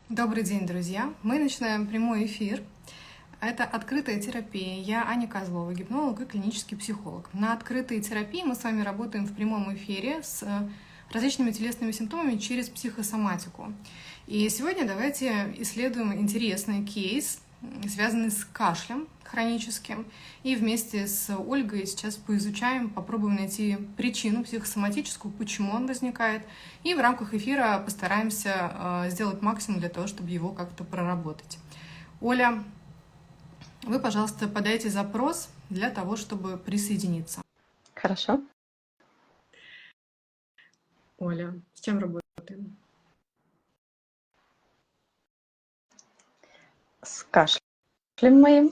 Добрый день, друзья! Мы начинаем прямой эфир. Это открытая терапия. Я Аня Козлова, гипнолог и клинический психолог. На открытой терапии мы с вами работаем в прямом эфире с различными телесными симптомами через психосоматику. И сегодня давайте исследуем интересный кейс, связанный с кашлем хроническим. И вместе с Ольгой сейчас поизучаем, попробуем найти причину психосоматическую, почему он возникает. И в рамках эфира постараемся сделать максимум для того, чтобы его как-то проработать. Оля, вы, пожалуйста, подайте запрос для того, чтобы присоединиться. Хорошо. Оля, с чем работаем? С кашлем моим.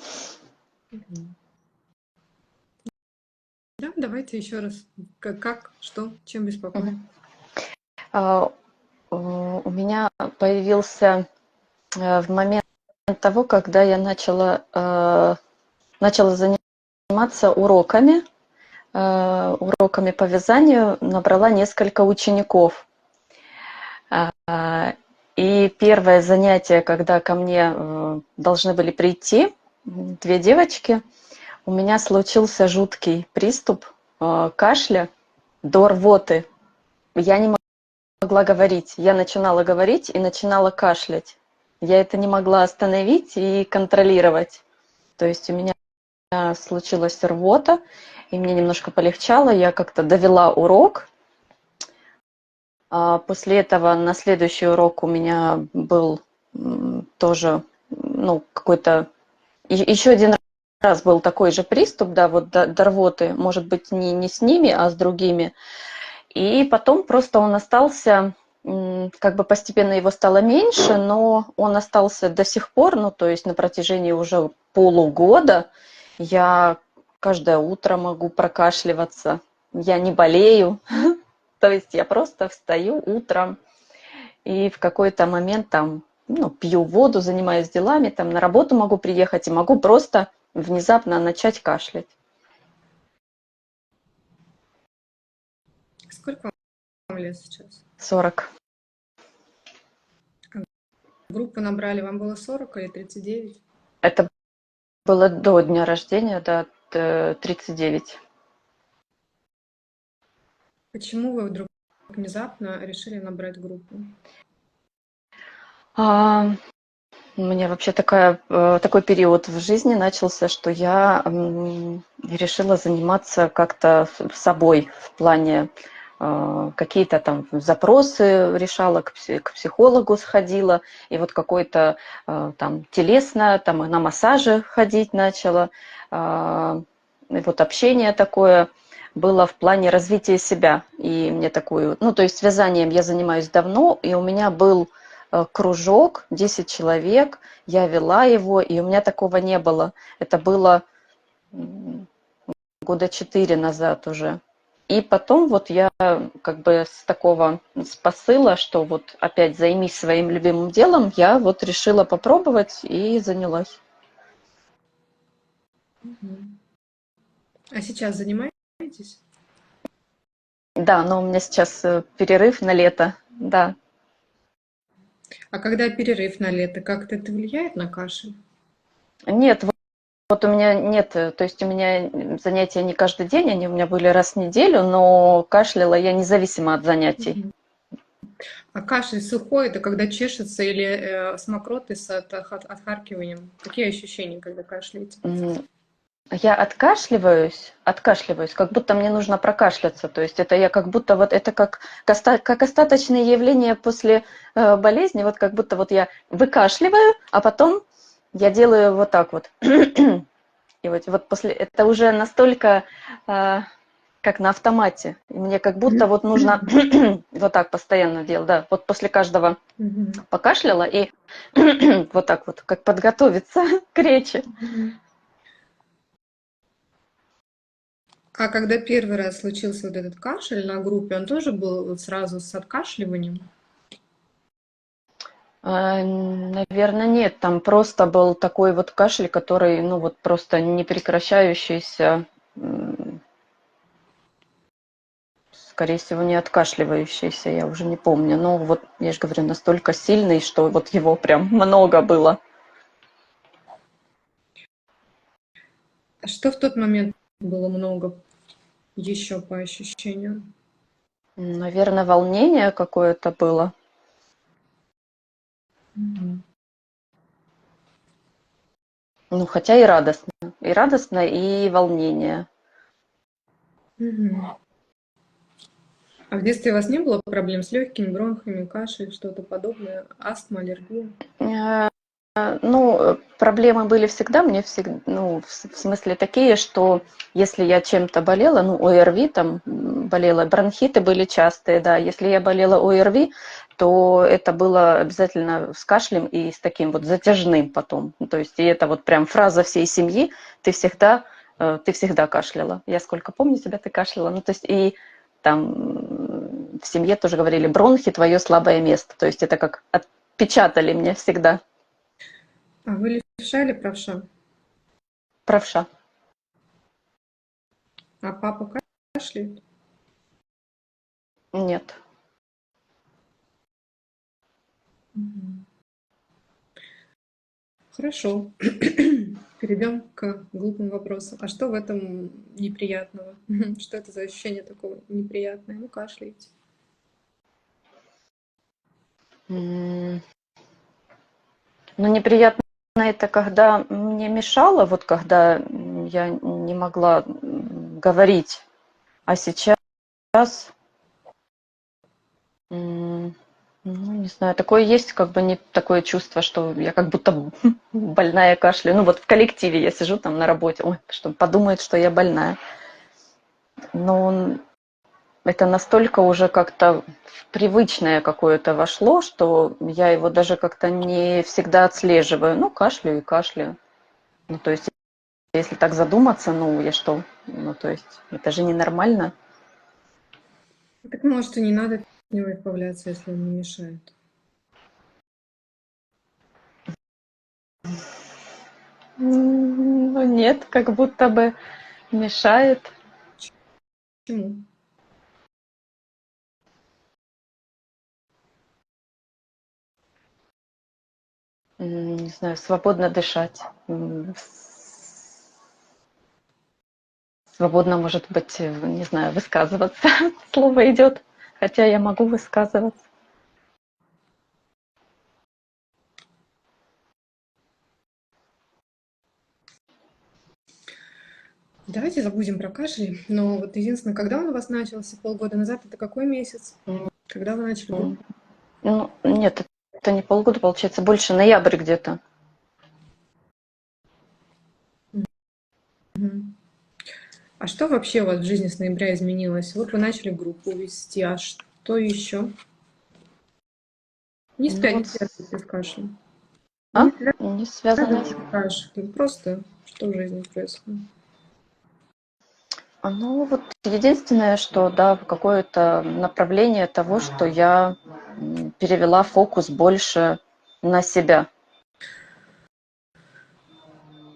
Да, давайте еще раз. Как, что, чем беспокоит? У меня появился в момент того, когда я начала заниматься уроками по вязанию, набрала несколько учеников. И первое занятие, когда ко мне должны были прийти две девочки, у меня случился жуткий приступ кашля до рвоты. Я не могла говорить. Я начинала говорить и начинала кашлять. Я это не могла остановить и контролировать. То есть у меня случилась рвота, и мне немножко полегчало. Я как-то довела урок. После этого на следующий урок у меня был тоже, какой-то... Еще один раз был такой же приступ, да, вот до рвоты. Может быть, не с ними, а с другими. И потом просто он остался, как бы постепенно его стало меньше, но он остался до сих пор, то есть на протяжении уже полугода я каждое утро могу прокашливаться, я не болею, то есть я просто встаю утром и в какой-то момент там, пью воду, занимаюсь делами, там на работу могу приехать и могу просто внезапно начать кашлять. Сколько вам лет сейчас? 40. Группу набрали, вам было 40 или 39? Это было до дня рождения, да, 39. Почему вы вдруг внезапно решили набрать группу? У меня вообще такой период в жизни начался, что я решила заниматься как-то собой в плане какие-то там запросы решала, к психологу сходила, и вот какой-то там телесно, там на массаже ходить начала, и вот общение такое было в плане развития себя. И мне такую, то есть вязанием я занимаюсь давно, и у меня был кружок, 10 человек, я вела его, и у меня такого не было. Это было года 4 назад уже. И потом вот я как бы с посыла, что вот опять займись своим любимым делом, я вот решила попробовать и занялась. А сейчас занимаетесь? Да, но у меня сейчас перерыв на лето, да. А когда перерыв на лето, как-то это влияет на кашель? Нет, вот у меня нет, то есть у меня занятия не каждый день, они у меня были раз в неделю, но кашляла я независимо от занятий. А кашель сухой, это когда чешется или с мокротой, с отхаркиванием? Какие ощущения, когда кашляете? Я откашливаюсь, как будто мне нужно прокашляться. То есть это я как будто вот это как остаточные явления после болезни, вот как будто вот я выкашливаю, а потом я делаю вот так вот. И вот после это уже настолько как на автомате. И мне как будто вот нужно вот так постоянно делать, да. Вот после каждого покашляла и вот так вот, как подготовиться к речи. А когда первый раз случился вот этот кашель на группе, он тоже был вот сразу с откашливанием? Наверное, нет. Там просто был такой вот кашель, который, вот просто непрекращающийся скорее всего, не откашливающийся, я уже не помню. Но вот, я же говорю, настолько сильный, что вот его прям много было. А что в тот момент было много еще по ощущению? Наверное, волнение какое-то было. Мгм. Ну, хотя и радостно. И радостно, и волнение. Мгм. А в детстве у вас не было проблем с легкими, бронхами, кашлем, что-то подобное? Астма, аллергия? Э, Ну, проблемы были всегда, мне всегда, ну, в смысле такие, что если я чем-то болела, ну, ОРВИ там болела, бронхиты были частые, да, если я болела ОРВИ, то это было обязательно с кашлем и с таким вот затяжным потом. То есть, и это вот прям фраза всей семьи, ты всегда кашляла. Я сколько помню тебя, ты кашляла. Ну, то есть, и там в семье тоже говорили, бронхи– твое слабое место. То есть, это как отпечатали мне всегда. А вы левша или правша? Правша. А папа кашляет? Нет. Мгм. Хорошо. Перейдем к глупым вопросам. А что в этом неприятного? Что это за ощущение такое неприятное? Ну, кашляете. Ну, неприятно это, когда мне мешало, вот когда я не могла говорить. А сейчас, ну, не знаю, такое есть, как бы не такое чувство, что я как будто больная кашляю. Ну, вот в коллективе я сижу там на работе, ой, что подумают, что я больная. Но это настолько уже как-то в привычное какое-то вошло, что я его даже как-то не всегда отслеживаю. Ну, кашляю и кашляю. Ну, то есть, если так задуматься, ну, я что? Ну, то есть, это же ненормально. Так, может, и не надо от него избавляться, если он не мешает. Ну, нет, как будто бы мешает. Почему? Не знаю, свободно дышать. Свободно, может быть, не знаю, высказываться. Слово идет, хотя я могу высказываться. Давайте забудем про кашель. Но вот единственное, когда он у вас начался? Полгода назад? Это какой месяц? Когда вы начали год? Ну, нет, это не полгода, получается, больше ноябрь где-то. Мгм. А что вообще у вас в жизни с ноября изменилось? Вот вы начали группу вести, а что еще? Не Ну спя, не вот, связывайте с кашлем. а? Не Не связано связывайте с... с кашлем. Просто что в жизни происходит? Ну вот единственное, что, да, какое-то направление того, что я перевела фокус больше на себя.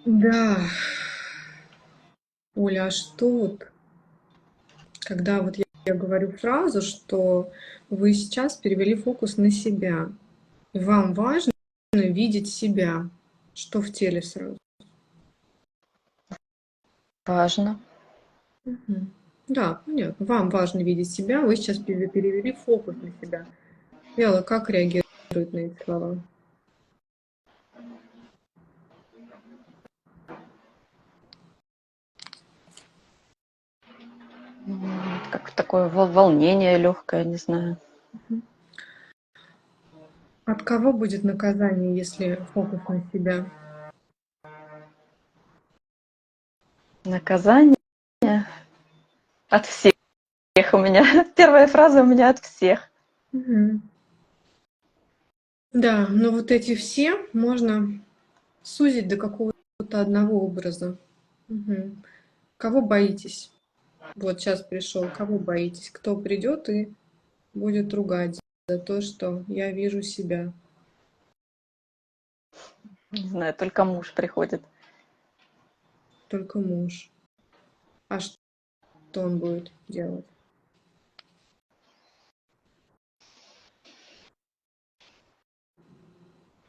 Да, Оля, а что вот, когда вот я говорю фразу, что вы сейчас перевели фокус на себя, и вам важно видеть себя, что в теле сразу? Важно. Мгм. Да, понятно. Вам важно видеть себя, вы сейчас перевели фокус на себя. Элла, как реагирует на эти слова? Как такое волнение легкое, не знаю. Мгм. От кого будет наказание, если фокус на себя? Наказание от всех у меня. Первая фраза у меня от всех. Мгм. Да, но вот эти все можно сузить до какого-то одного образа. Мгм. Кого боитесь? Вот сейчас пришел. Кого боитесь? Кто придет и будет ругать за то, что я вижу себя? Не знаю, только муж приходит. Только муж. А что он будет делать?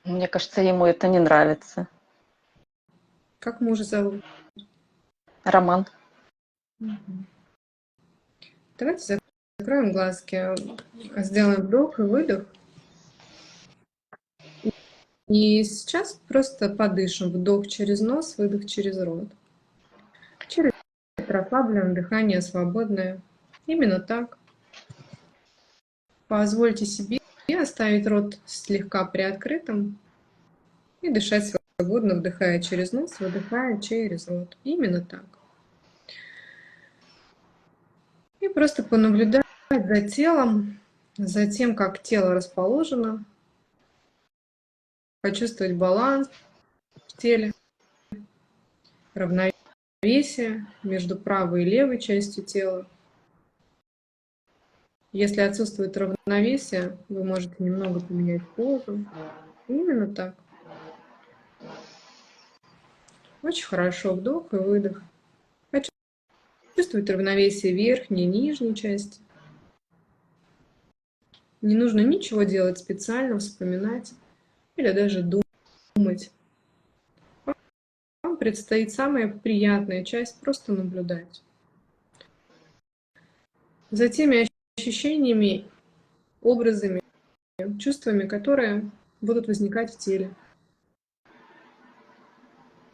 Мне кажется, ему это не нравится. Как мужа зовут? Роман. Мгм. Давайте закроем глазки, сделаем вдох и выдох. И сейчас просто подышим. Вдох через нос, выдох через рот. Через расслабленное дыхание, свободное. Именно так. Позвольте себе оставить рот слегка приоткрытым и дышать свободно, вдыхая через нос, выдыхая через рот. Именно так. И просто понаблюдать за телом, за тем, как тело расположено. Почувствовать баланс в теле, равновесие между правой и левой частью тела. Если отсутствует равновесие, вы можете немного поменять позу. Именно так. Очень хорошо. Вдох и выдох. Почувствуйте равновесие верхней и нижней части. Не нужно ничего делать специально, вспоминать или даже думать. Вам предстоит самая приятная часть — просто наблюдать за теми ощущениями, образами, чувствами, которые будут возникать в теле.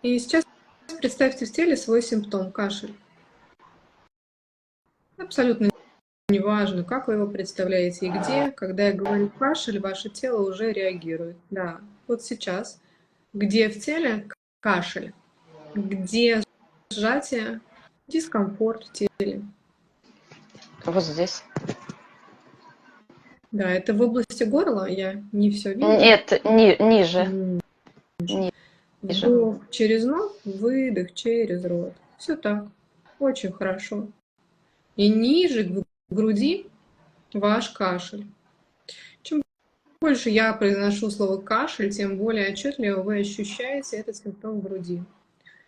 И сейчас представьте в теле свой симптом — кашель. Абсолютно неважно, как вы его представляете и где. Когда я говорю кашель, ваше тело уже реагирует. Да, вот сейчас. Где в теле кашель? Где сжатие, дискомфорт в теле? Вот здесь. Да, это в области горла, я не все вижу. Нет, ниже. Ниже. Вдох через нос, выдох через рот. Все так. Очень хорошо. И ниже к груди ваш кашель. Чем больше я произношу слово кашель, тем более отчетливо вы ощущаете этот симптом в груди.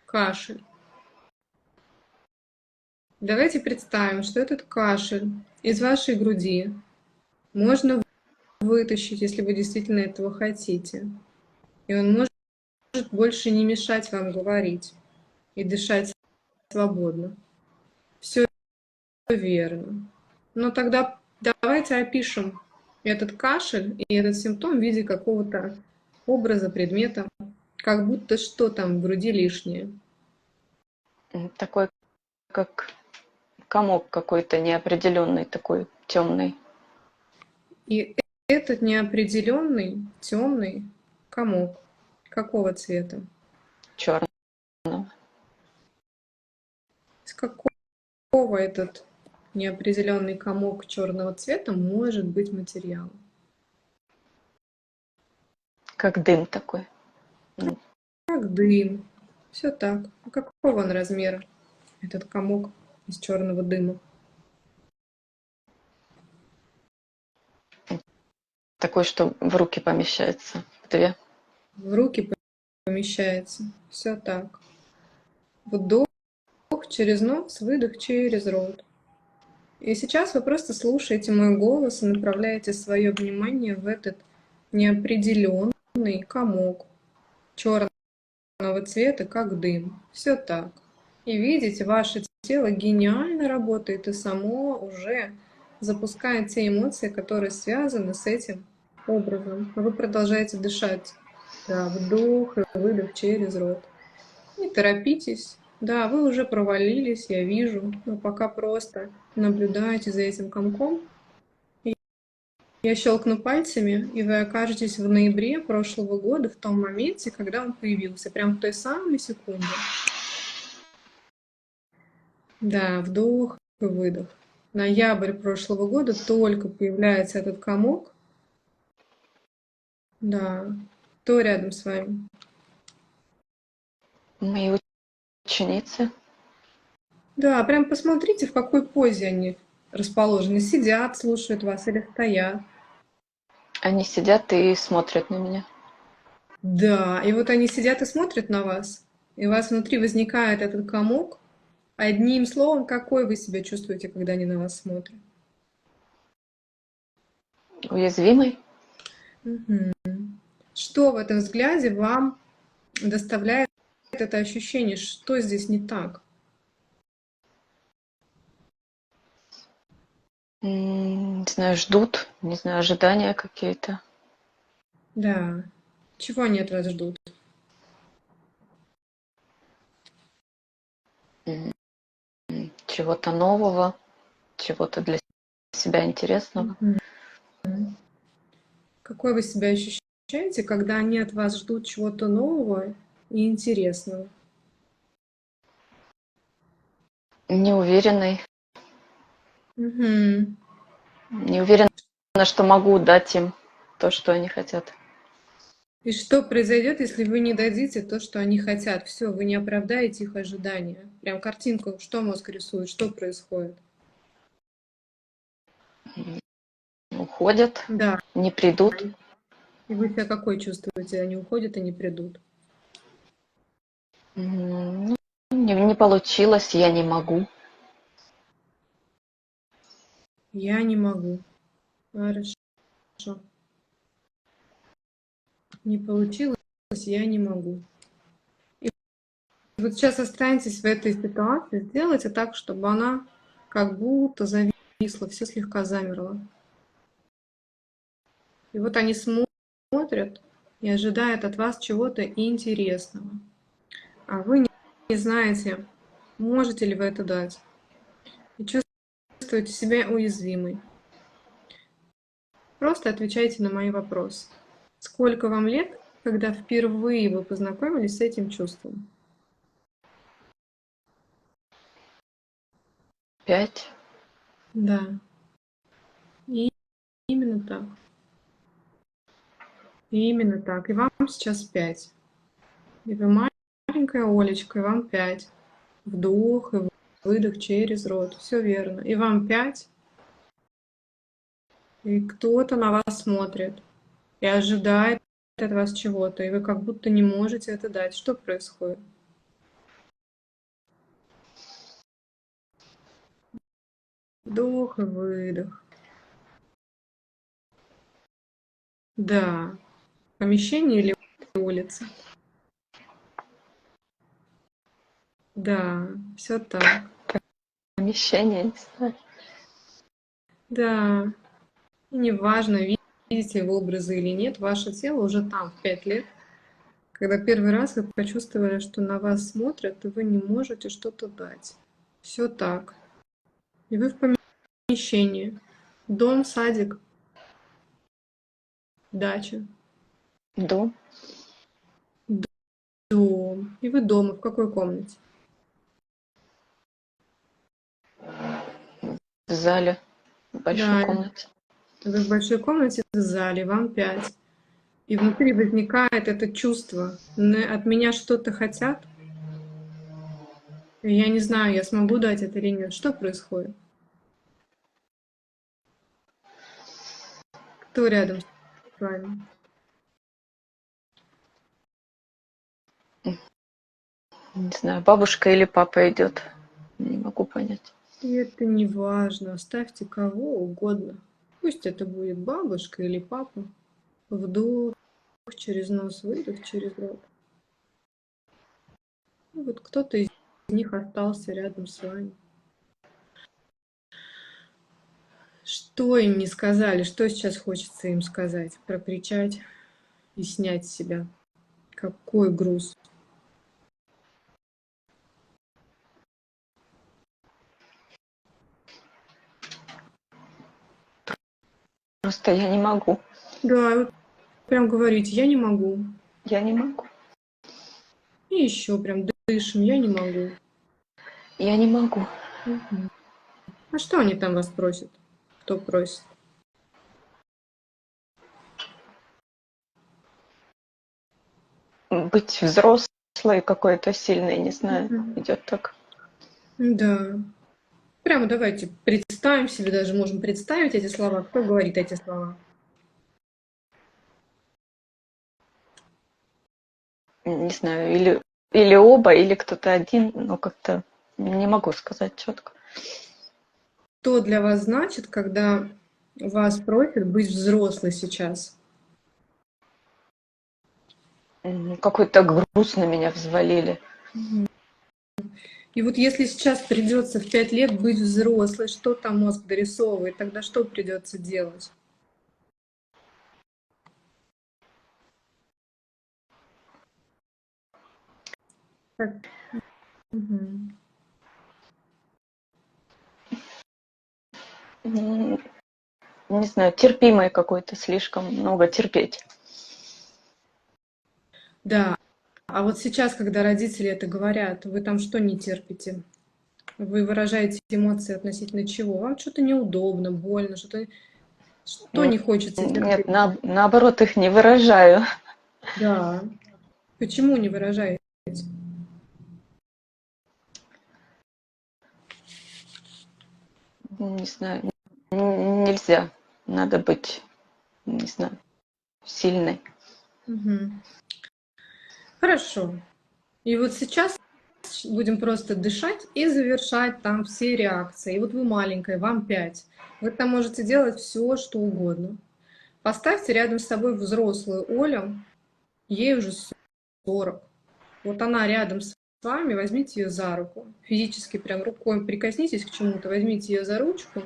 Кашель. Давайте представим, что этот кашель из вашей груди можно вытащить, если вы действительно этого хотите. И он может больше не мешать вам говорить и дышать свободно. Все верно. Но тогда давайте опишем этот кашель и этот симптом в виде какого-то образа, предмета, как будто что там в груди лишнее. Такой, как комок какой-то неопределенный, такой темный. И этот неопределенный темный комок какого цвета? Черный. Из какого этот неопределенный комок черного цвета может быть материалом? Как дым такой. Как дым. Все так. А какого он размера, этот комок из черного дыма? Такой, что в руки помещается. Две. В руки помещается. Все так. Вдох через нос, выдох через рот. И сейчас вы просто слушаете мой голос и направляете свое внимание в этот неопределенный комок черного цвета, как дым. Все так. И видите, ваше тело гениально работает и само уже запускает те эмоции, которые связаны с этим образом. А вы продолжаете дышать. Да, вдох и выдох через рот. Не торопитесь. Да, вы уже провалились, я вижу, но пока просто наблюдайте за этим комком. Я щелкну пальцами, и вы окажетесь в ноябре прошлого года, в том моменте, когда он появился, прям в той самой секунде. Да, вдох и выдох. Ноябрь прошлого года только появляется этот комок. Да, кто рядом с вами? Мои ученицы. Да, прям посмотрите, в какой позе они расположены. Сидят, слушают вас или стоят. Они сидят и смотрят на меня. Да, и вот они сидят и смотрят на вас, и у вас внутри возникает этот комок. Одним словом, какой вы себя чувствуете, когда они на вас смотрят? Уязвимый. Мгм. что в этом взгляде вам доставляет это ощущение? Что здесь не так? Не знаю, ждут, не знаю, ожидания какие-то. Да. Чего они от вас ждут? М, Чего-то нового, чего-то для себя интересного. Мгм. Какой вы себя ощущаете, когда они от вас ждут чего-то нового и интересного? Неуверенной, Мгм. не уверена, что могу дать им то, что они хотят. И что произойдет, если вы не дадите то, что они хотят? Все, вы не оправдаете их ожидания. Прям картинку, что мозг рисует, что происходит? Уходят, Да. не придут. И вы себя какой чувствуете? Они уходят и не придут. Ну, не получилось, я не могу. Я не могу. Хорошо. Не получилось, я не могу. И вот сейчас останетесь в этой ситуации, сделайте так, чтобы она как будто зависла, все слегка замерло. И вот они смотрят и ожидают от вас чего-то интересного. А вы не знаете, можете ли вы это дать. И чувствуете себя уязвимой. Просто отвечайте на мои вопросы. Сколько вам лет, когда впервые вы познакомились с этим чувством? 5. Да, и именно так. И именно так. И вам сейчас 5. И вы маленькая Олечка, и вам 5. Вдох и выдох через рот. Все верно. И вам 5. И кто-то на вас смотрит и ожидает от вас чего-то, и вы как будто не можете это дать. Что происходит? Вдох и выдох. Да. Помещение или улица? Да, все так. Помещение, не знаю. Да. И неважно, видите вы образы или нет, ваше тело уже там в 5 лет, когда первый раз вы почувствовали, что на вас смотрят, и вы не можете что-то дать. Все так. И вы в помещении. Дом, садик, дача. Дом Дом. И вы дома. В какой комнате? в зале, в большой Да, комнате. вы в большой комнате в зале, вам 5. И внутри возникает это чувство. От меня что-то хотят. И я не знаю, я смогу дать это или нет. Что происходит? Кто рядом с вами? Не знаю, бабушка или папа идет. Не могу понять. И это не важно. Оставьте кого угодно. Пусть это будет бабушка или папа. Вдох через нос, выдох через рот. И вот кто-то из них остался рядом с вами. Что им не сказали? Что сейчас хочется им сказать? Прокричать и снять с себя. Какой груз? Просто я не могу. Да, вот прям говорите, я не могу. Я не могу. И еще прям дышим, я не могу. Я не могу. Мгм. А что они там вас просят? Кто просит? Быть взрослой какой-то сильной, не знаю, Мгм. идет так. Да. Прямо давайте представим себе, даже можем представить эти слова. Кто говорит эти слова? Не знаю, или оба, или кто-то один, но как-то не могу сказать четко. Что для вас значит, когда вас просят быть взрослой сейчас? Какой-то груз на меня взвалили. Мгм. И вот если сейчас придется в 5 лет быть взрослой, что там мозг дорисовывает, тогда что придется делать? Так. Мгм. М, Не знаю, терпимой какой-то, слишком много терпеть. Да. А вот сейчас, когда родители это говорят, вы там что не терпите? Вы выражаете эмоции относительно чего? Вам что-то неудобно, больно, что М, не хочется Нет, терпеть? наоборот, их не выражаю. Да. Почему не выражаете? Не знаю, нельзя. Надо быть, не знаю, сильной. Мгм. Хорошо. И вот сейчас будем просто дышать и завершать там все реакции. И вот вы маленькая, вам 5. Вы там можете делать все, что угодно. Поставьте рядом с собой взрослую Олю, ей уже 40. Вот она рядом с вами, возьмите ее за руку. Физически прям рукой прикоснитесь к чему-то, возьмите ее за ручку.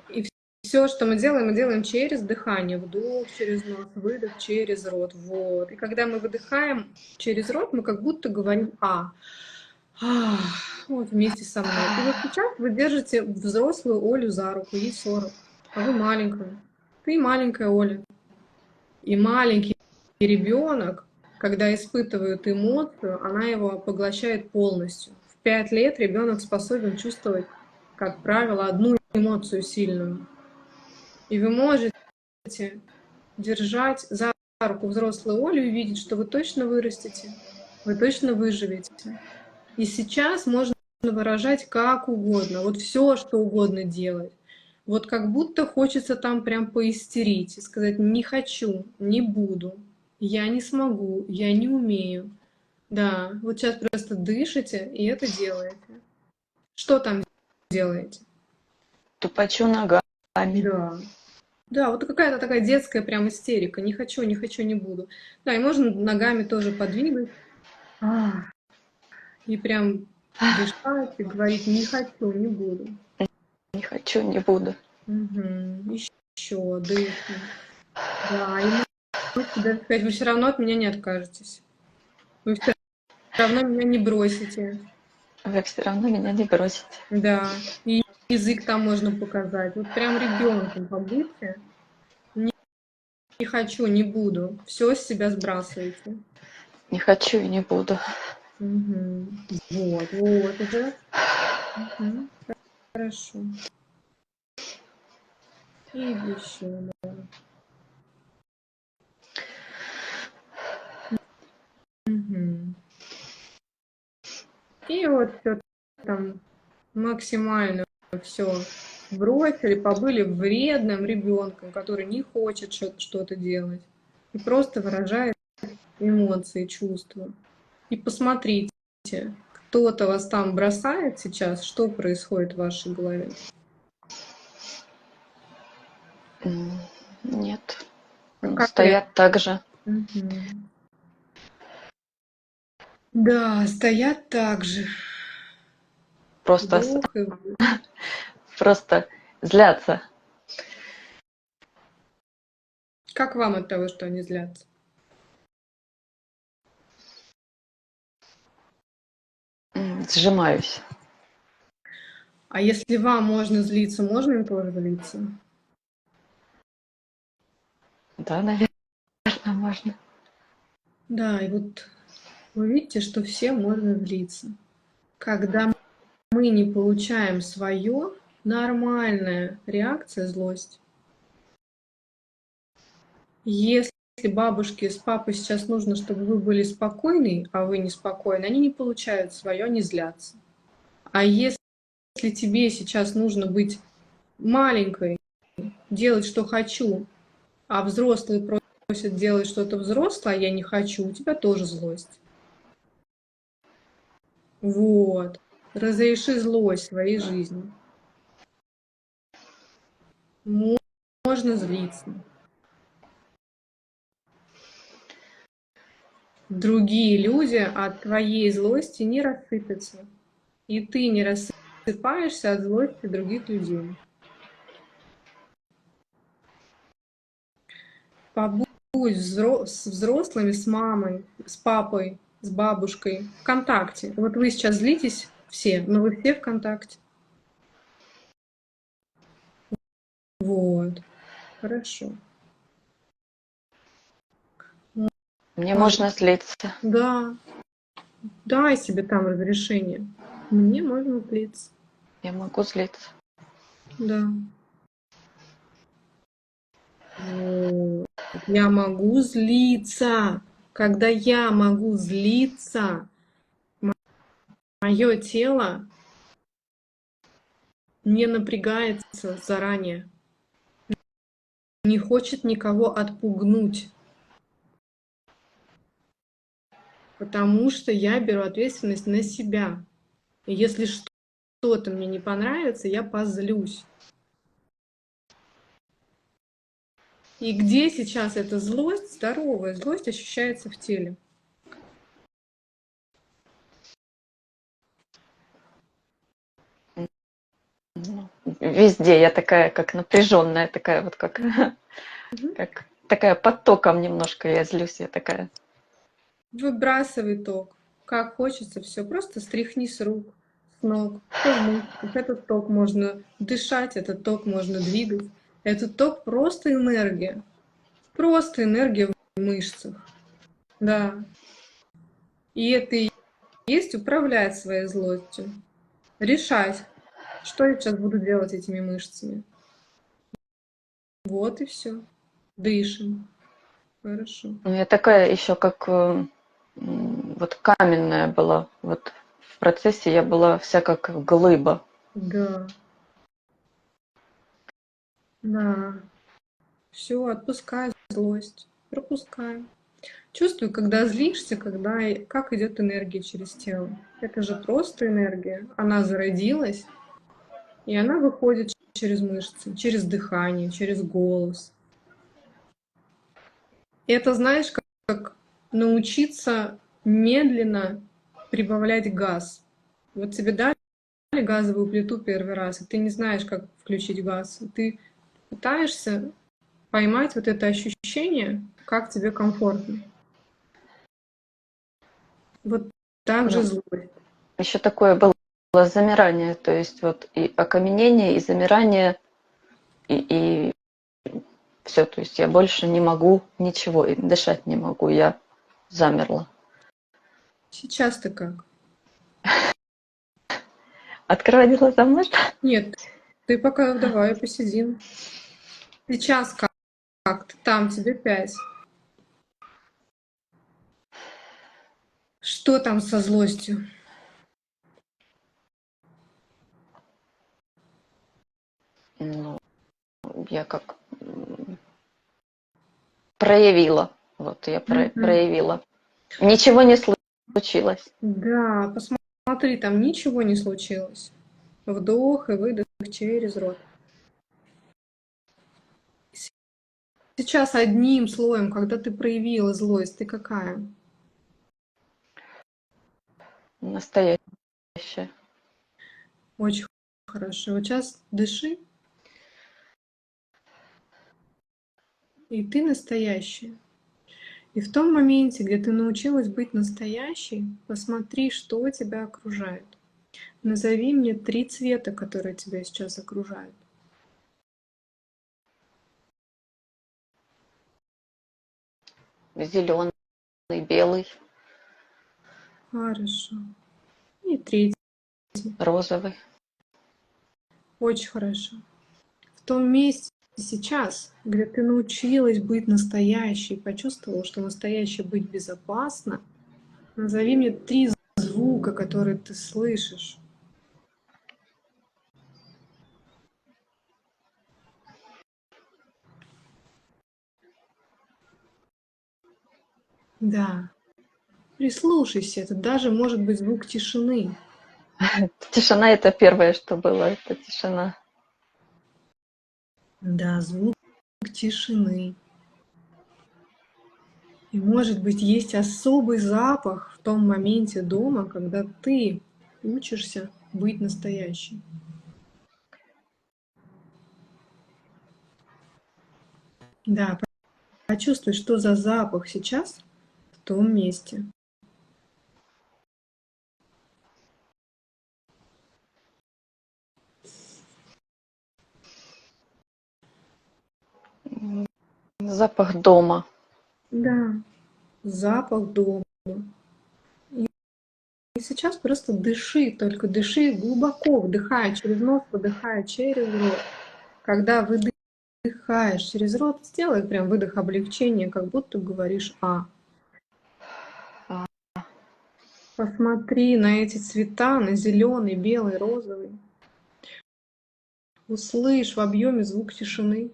И все, что мы делаем через дыхание. Вдох через нос, выдох через рот. Вот. И когда мы выдыхаем через рот, мы как будто говорим «а». Вот вместе со мной. И вот сейчас вы держите взрослую Олю за руку, ей 40, а вы маленькая. Ты маленькая Оля. И маленький ребенок, когда испытывает эмоцию, она его поглощает полностью. В 5 лет ребенок способен чувствовать, как правило, одну эмоцию сильную. И вы можете держать за руку взрослую Олю и видеть, что вы точно вырастете, вы точно выживете. И сейчас можно выражать как угодно, вот все, что угодно делать. Вот как будто хочется там прям поистерить и сказать: «Не хочу, не буду, я не смогу, я не умею». Да, вот сейчас просто дышите и это делаете. Что там делаете? Тупочу ногами. Да. Да, вот какая-то такая детская прям истерика. Не хочу, не хочу, не буду. Да, и можно ногами тоже подвигать. И прям дышать и говорить: «Не хочу, не буду». Не хочу, не буду. Мгм. Еще дышим. Да, и можете даже сказать: «Вы все равно от меня не откажетесь. Вы все равно меня не бросите». Вы все равно меня не бросите. Да, и язык там можно показать. Вот прям ребенком побудьте. Не не хочу, не буду. Все с себя сбрасывайте. Не хочу и не буду. Мгм. Вот, вот уже. Мгм. Хорошо. И еще. Мгм. И вот всё там максимально все бросили, побыли вредным ребенком, который не хочет что-то делать и просто выражает эмоции, чувства. И посмотрите, кто-то вас там бросает сейчас, что происходит в вашей голове? Нет. Как Стоят так же. Мгм. Да, стоят так же. Просто, Вдох и выдох. просто злятся. Как вам от того, что они злятся? Сжимаюсь. А если вам можно злиться, можно им тоже злиться? Да, наверное, можно. Да, и вот вы видите, что всем можно злиться. Когда мы не получаем свое, нормальная реакция — злость. Если бабушке с папой сейчас нужно, чтобы вы были спокойны, а вы неспокойны, они не получают свое, они злятся. А если тебе сейчас нужно быть маленькой, делать, что хочу, а взрослые просят делать что-то взрослое, а я не хочу, у тебя тоже злость. Вот. Разреши злость в своей жизни. Можно злиться. другие люди от твоей злости не рассыпятся. И ты не рассыпаешься от злости других людей. Побудь с взрослыми, с мамой, с папой, с бабушкой в контакте. Вот вы сейчас злитесь все, но вы все в контакте. Вот. Хорошо. Мне можно злиться. Да. Дай себе там разрешение. Мне можно злиться. Я могу злиться. Да. Вот. Я могу злиться. Когда я могу злиться, мое тело не напрягается заранее, не хочет никого отпугнуть, потому что я беру ответственность на себя. И если что-то мне не понравится, я позлюсь. И где сейчас эта злость, здоровая злость, ощущается в теле? Ну, везде я такая, как напряженная, такая вот как, Мгм. как такая под током немножко я злюсь, я такая. Выбрасывай ток. Как хочется, все. Просто стряхни с рук, с ног, все в мышцах. Этот ток можно дышать, этот ток можно двигать. Этот ток просто энергия. Просто энергия в мышцах. Да. И это и есть управлять своей злостью. Решать, что я сейчас буду делать этими мышцами. Вот и все. Дышим. Хорошо. Ну, я такая еще как вот каменная была. Вот в процессе я была вся как глыба. Да. Да. Все, отпускай злость. Пропускай. Чувствуй, когда злишься, как идет энергия через тело. Это же просто энергия. Она зародилась, и она выходит через мышцы, через дыхание, через голос. И это, знаешь, как научиться медленно прибавлять газ. Вот тебе дали газовую плиту первый раз, и ты не знаешь, как включить газ. И ты пытаешься поймать вот это ощущение, как тебе комфортно. Вот так же Ну, злость. еще такое было замирание, то есть вот и окаменение, и замирание, и все, то есть я больше не могу ничего, и дышать не могу, я замерла. Сейчас ты как? Открывать глаза можно? Нет, ты пока давай посидим. Сейчас как? Ты там, тебе 5. Что там со злостью? Ну, я как проявила, вот я Мгм. проявила. Ничего не случилось. Да, посмотри, там ничего не случилось. Вдох и выдох через рот. Сейчас одним слоем, когда ты проявила злость, ты какая? Настоящее. Очень хорошо. Вот сейчас дыши, и ты настоящая. И в том моменте, где ты научилась быть настоящей, посмотри, что тебя окружает. Назови мне 3 цвета, которые тебя сейчас окружают. Зеленый, белый, Хорошо. И третий. розовый. Очень хорошо. В том месте сейчас, где ты научилась быть настоящей, почувствовала, что настоящей быть безопасно, назови мне 3 звука, которые ты слышишь. Да, прислушайся, это даже может быть звук тишины. Тишина это первое, что было, это тишина. Да, звук тишины. И, может быть, есть особый запах в том моменте дома, когда ты учишься быть настоящей. Да, почувствуй, что за запах сейчас в том месте. Запах дома. Да, запах дома. И сейчас просто дыши, только дыши глубоко, вдыхая через нос, выдыхая через рот. Когда выдыхаешь через рот, сделай прям выдох облегчения, как будто говоришь «а». Посмотри на эти цвета, на зеленый, белый, розовый. Услышь в объеме звук тишины.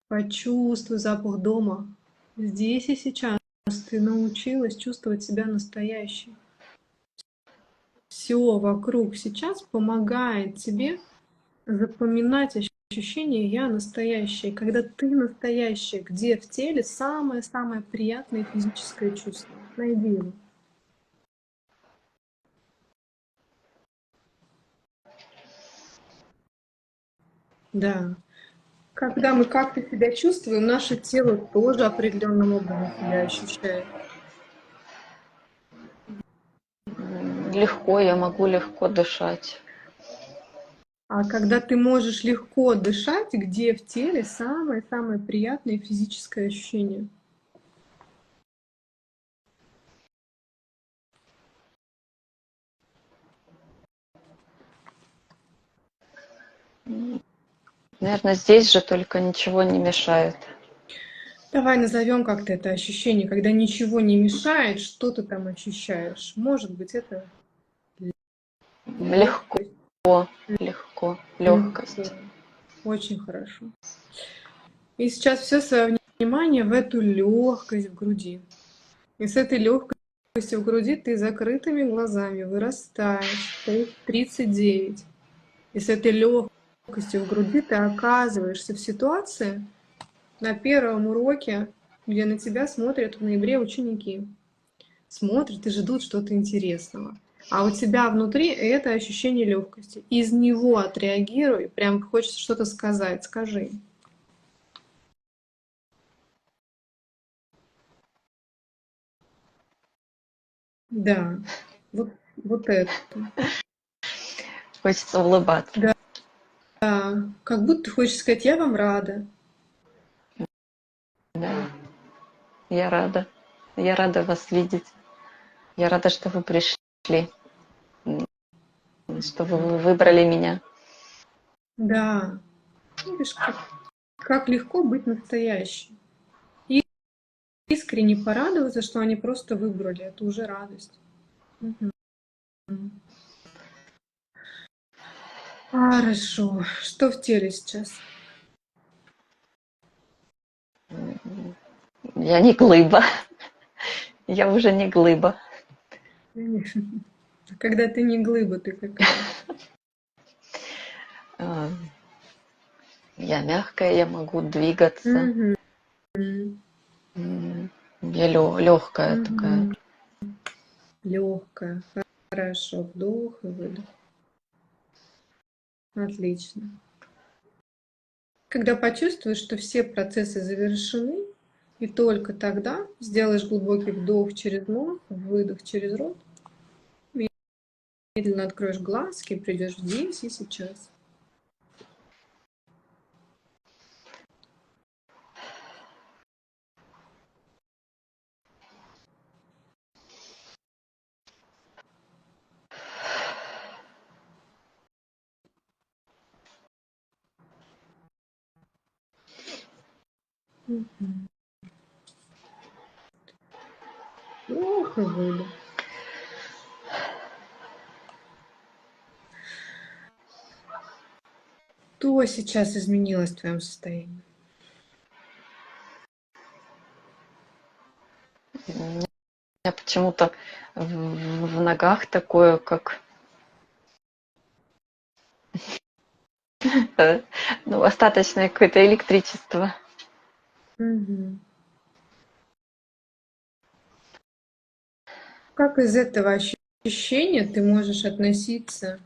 Почувствуй запах дома. Здесь и сейчас ты научилась чувствовать себя настоящей. Все вокруг сейчас помогает тебе запоминать ощущение «я настоящая». Когда ты настоящая, где в теле самое-самое приятное физическое чувство. Найди его. Да. Когда мы как-то себя чувствуем, наше тело тоже определенным образом себя ощущает. Легко, я могу легко дышать. А когда ты можешь легко дышать, где в теле самое-самое приятное физическое ощущение? Наверное, здесь же только ничего не мешает. Давай назовем как-то это ощущение, когда ничего не мешает, что ты там ощущаешь. Может быть, это Легко, легкость. легко, Легко. легкость. Очень хорошо. И сейчас все свое внимание в эту легкость в груди. И с этой легкостью в груди ты закрытыми глазами вырастаешь, стоишь 39. И с этой легкостью в груди ты оказываешься в ситуации на первом уроке, где на тебя смотрят в ноябре ученики. Смотрят и ждут что-то интересного. А у тебя внутри это ощущение легкости. Из него отреагируй, прям хочется что-то сказать, скажи. Да, вот это. Хочется улыбаться. Да, как будто ты хочешь сказать, я вам рада. Да. Я рада. Я рада вас видеть. Я рада, что вы пришли, что вы выбрали меня. Да, видишь, как легко быть настоящим. И искренне порадоваться, что они просто выбрали. Это уже радость. Мгм. Хорошо. Что в теле сейчас? Я не глыба. Я уже не глыба. Когда ты не глыба, ты какая? А, Я мягкая, я могу двигаться. Мгм. Я легкая такая. Легкая. Хорошо. Вдох и выдох. Отлично. Когда почувствуешь, что все процессы завершены, и только тогда сделаешь глубокий вдох через нос, выдох через рот, медленно откроешь глазки и придешь здесь и сейчас. Вдох и выдох. Что сейчас изменилось в твоем состоянии? У меня почему-то в ногах такое, как ну, остаточное какое-то электричество. Мгм. Как из этого ощущения ты можешь относиться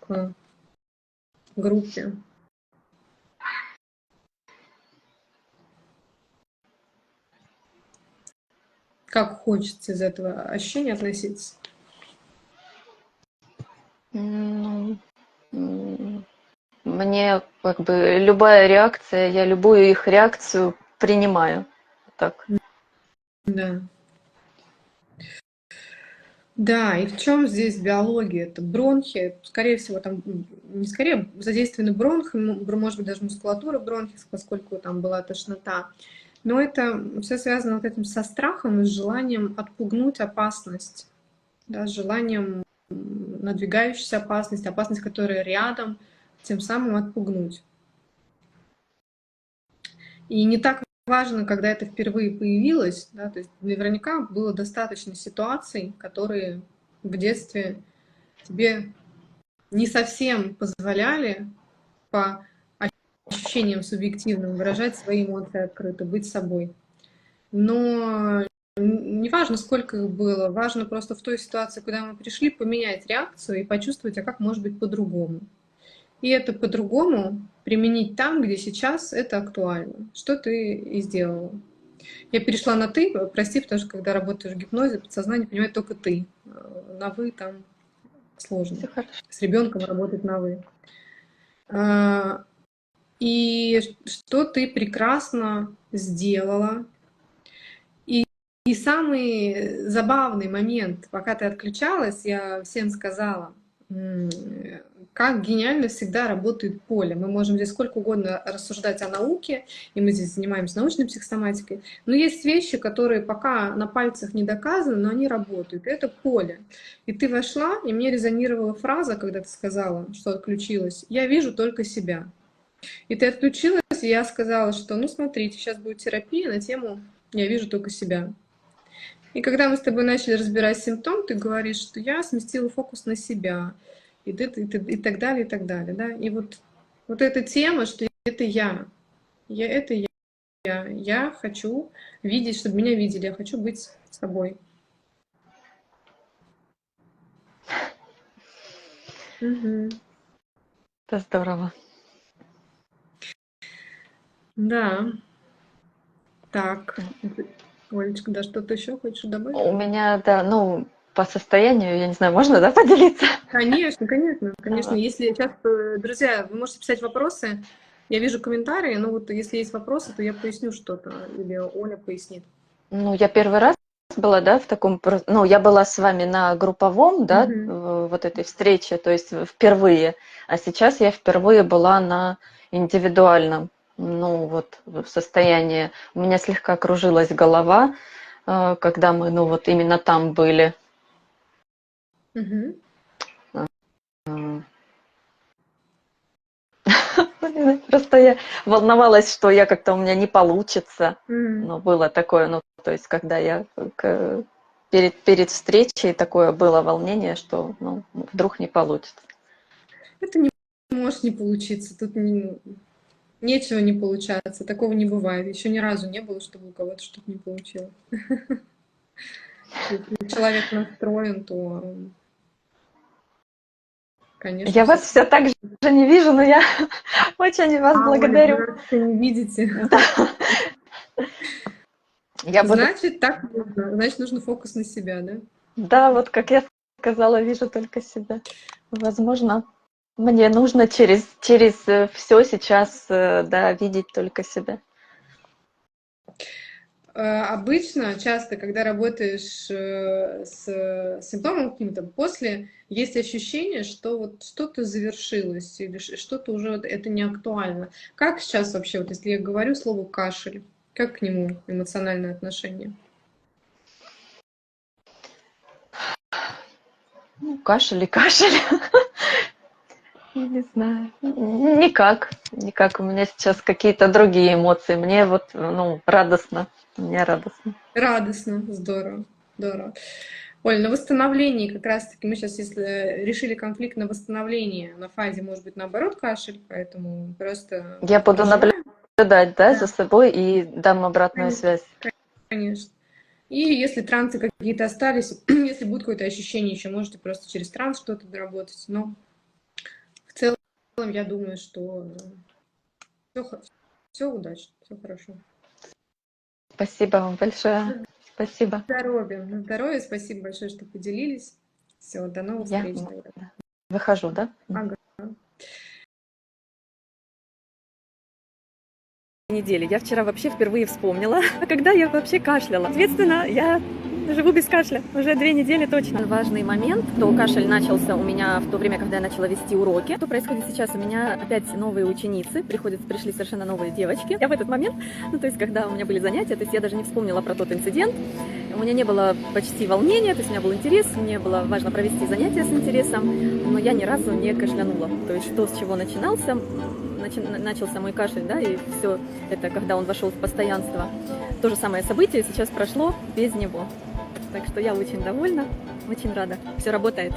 к группе? Как хочется из этого ощущения относиться? Ну, мне как бы любая реакция, я любую их реакцию принимаю. Так. Да. Да, и в чем здесь биология? Это бронхи, скорее всего, там, не скорее, задействованы бронхи, может быть, даже мускулатура бронхи, поскольку там была тошнота. Но это все связано вот этим со страхом и с желанием отпугнуть опасность, да, с желанием надвигающуюся опасность, опасность, которая рядом, тем самым отпугнуть. И не так важно, когда это впервые появилось, да, то есть наверняка было достаточно ситуаций, которые в детстве тебе не совсем позволяли по ощущениям субъективным выражать свои эмоции открыто, быть собой. Но не важно, сколько их было, важно просто в той ситуации, куда мы пришли, поменять реакцию и почувствовать, а как может быть по-другому. И это по-другому применить там, где сейчас это актуально. Что ты и сделала. Я перешла на «ты», прости, потому что когда работаешь в гипнозе, подсознание понимает только «ты». На «вы» там сложно. Всё хорошо. С ребенком работать на «вы». И что ты прекрасно сделала. И самый забавный момент, пока ты отключалась, я всем сказала, как гениально всегда работает поле. Мы можем здесь сколько угодно рассуждать о науке, и мы здесь занимаемся научной психосоматикой, но есть вещи, которые пока на пальцах не доказаны, но они работают. И это поле. И ты вошла, и мне резонировала фраза, когда ты сказала, что отключилась: «Я вижу только себя». И ты отключилась, и я сказала, что, ну, смотрите, сейчас будет терапия на тему «Я вижу только себя». И когда мы с тобой начали разбирать симптом, ты говоришь, что я сместила фокус на себя, и так далее, и так далее. Да? И вот эта тема, что это это я хочу видеть, чтобы меня видели, я хочу быть собой. Мгм. Это здорово. Да, так, Олечка, да, что-то еще хочешь добавить? У меня, да, ну, по состоянию, я не знаю, можно, да, поделиться? Конечно, конечно, конечно. А, Если сейчас, друзья, вы можете писать вопросы, я вижу комментарии, но вот если есть вопросы, то я поясню что-то, или Оля пояснит. Ну, я первый раз была, да, в таком, ну, я была с вами на групповом, да, Мгм. вот этой встрече, то есть впервые, а сейчас я впервые была на индивидуальном, ну, вот, в состоянии, у меня слегка кружилась голова, когда мы, ну, вот именно там были. Мгм. М. Просто я волновалась, что я как-то у меня не получится, Мгм. но было такое, ну, то есть, когда я перед встречей такое было волнение, что ну, вдруг не получится. Это не может не получиться. Тут нечего не получаться. Такого не бывает. Еще ни разу не было, чтобы у кого-то что-то не получилось. Если человек настроен, то, конечно, Я все. вас все так же не вижу, но я очень вас Оля, вы благодарю. нас все не видите. Да, я буду, Значит, так нужно. Значит, нужно фокус на себя, да? да, вот как я сказала, вижу только себя. Возможно, мне нужно через все сейчас, да, видеть только себя. Обычно, часто, когда работаешь с симптомом каким-то, после есть ощущение, что вот что-то завершилось или что-то уже это не актуально. Как сейчас вообще, вот если я говорю слово кашель, как к нему эмоциональное отношение? Ну, кашель и кашель. Не знаю. Никак. Никак. У меня сейчас какие-то другие эмоции. Мне вот, ну, радостно. Мне радостно. Радостно, здорово, здорово. Оль, на восстановлении как раз-таки мы сейчас, если решили конфликт на восстановлении, на фазе, может быть, наоборот, кашель, поэтому просто Я буду проживаем. наблюдать, да, за Да, собой и дам обратную конечно, связь. конечно. И если трансы какие-то остались, если будет какое-то ощущение, еще можете просто через транс что-то доработать. Но в целом я думаю, что все удачно, все хорошо. Спасибо вам большое. Спасибо. Здоровья, на здоровье. Спасибо большое, что поделились. Все, до новых встреч. Да. Выхожу, да? Ага. Недели. Я вчера вообще впервые вспомнила, когда я вообще кашляла. Соответственно, я живу без кашля уже 2 недели точно. Важный момент, то кашель начался у меня в то время, когда я начала вести уроки. Что происходит сейчас? У меня опять новые ученицы, пришли совершенно новые девочки. Я в этот момент, то есть когда у меня были занятия, то есть я даже не вспомнила про тот инцидент. У меня не было почти волнения, то есть у меня был интерес, мне было важно провести занятия с интересом, но я ни разу не кашлянула. То есть что с чего начался мой кашель, да, и все это, когда он вошел в постоянство. То же самое событие сейчас прошло без него. Так что я очень довольна, очень рада. Все работает.